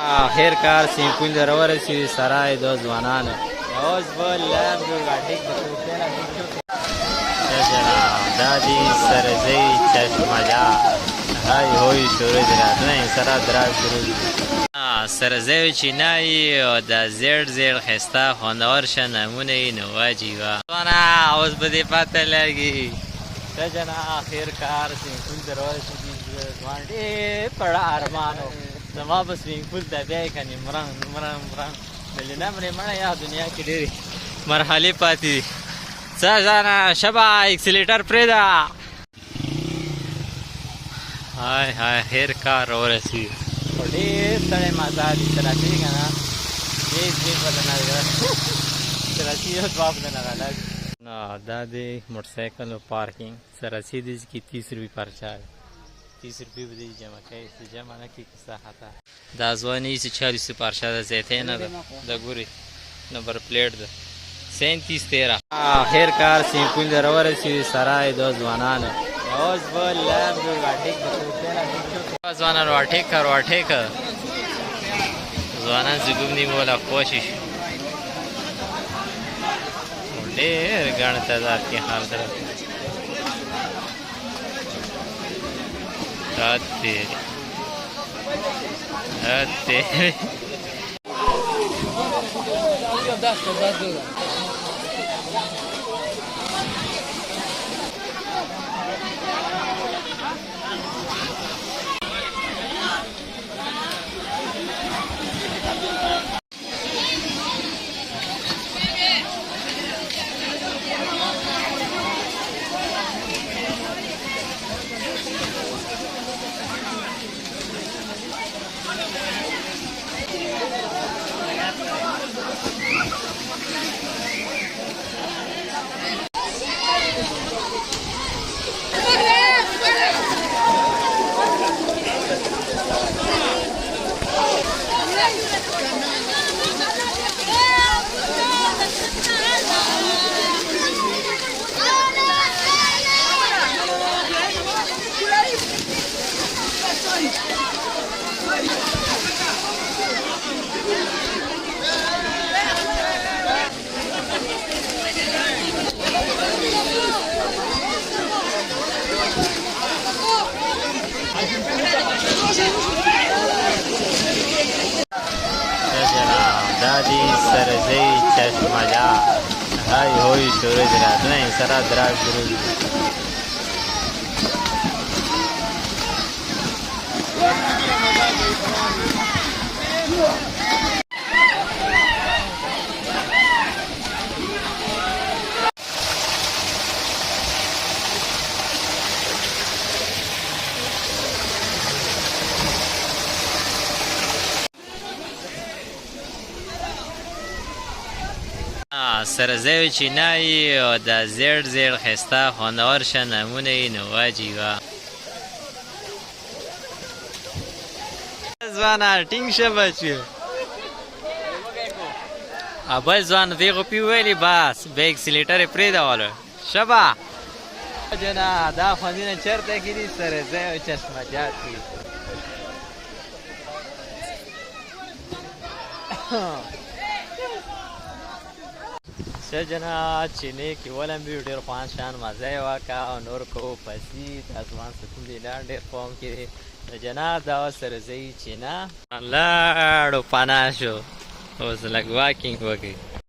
آخر کار سیمپل در ورسید سرای دو ځوانانو اوس به لار جوړ غاټیک د کوټه دا دي سرزی چشمه های هوی شروع دراتنه سره دراز درو سرزی چینایی و دا زیر خسته خوندور شه نمونه نواجی و ځوانا اوس به دې پته لګي سجنا آخر کار سیمپل در ورسید ځوان ډېر پړه ارمانو زما به سوینګ پول ته بیا یې کنې مرنګ ملیونه مرې مړه یا دنیا کې ډېرې مرحلې پاتې دي څه ځانه شبه اکسلیټر پرېږده های هر کار ورسېد خو ډېر ستړی مزه دي سراسي که نه هېڅ به نه سراسي یو ځواب نه غلط نه دا دی موټرسایکل پارکینګ سراسي دی کې 30 روپۍ پرچه ہے 30 روپۍ به دې جمع کوي چې جمع نه کړي کیسه خطا دا ځواني چې 40 پرچه ده زیتی نه ده د ګوري نمبر پلیټ ده 3713 آخر کار سیمپل در ورسید سرای دو ځوانانو اوس به لار جوړ غاټیک د کوټه ځوانان واټیک ځوانان چې ګوم نیموله کوشش ډېر ګڼ تعداد کې حال ده Até. دادی سرزی چشمه های هوی شروع دراتنه سره دراز درو سرزی چینایی و دا زیر خسته خوندور شه نمونه نواجی و ځوانه ټینګ شه بچو بل ځوان دغه پی ویلي بس به اکسلیټر یې پرېږدولو شبه جنا دا خوندونه چېرته کې دي سرزی او چشمه جات کې ښه جنا چینې کې ولمبي ډېر خوان شان مزه یې وکړه او نور کو پسي د اسمان سکون دی لاړ ډېر قوم کې دی د جنا دا سرزی چینه لاړو پناه شو اوس لږ واکینګ وکړي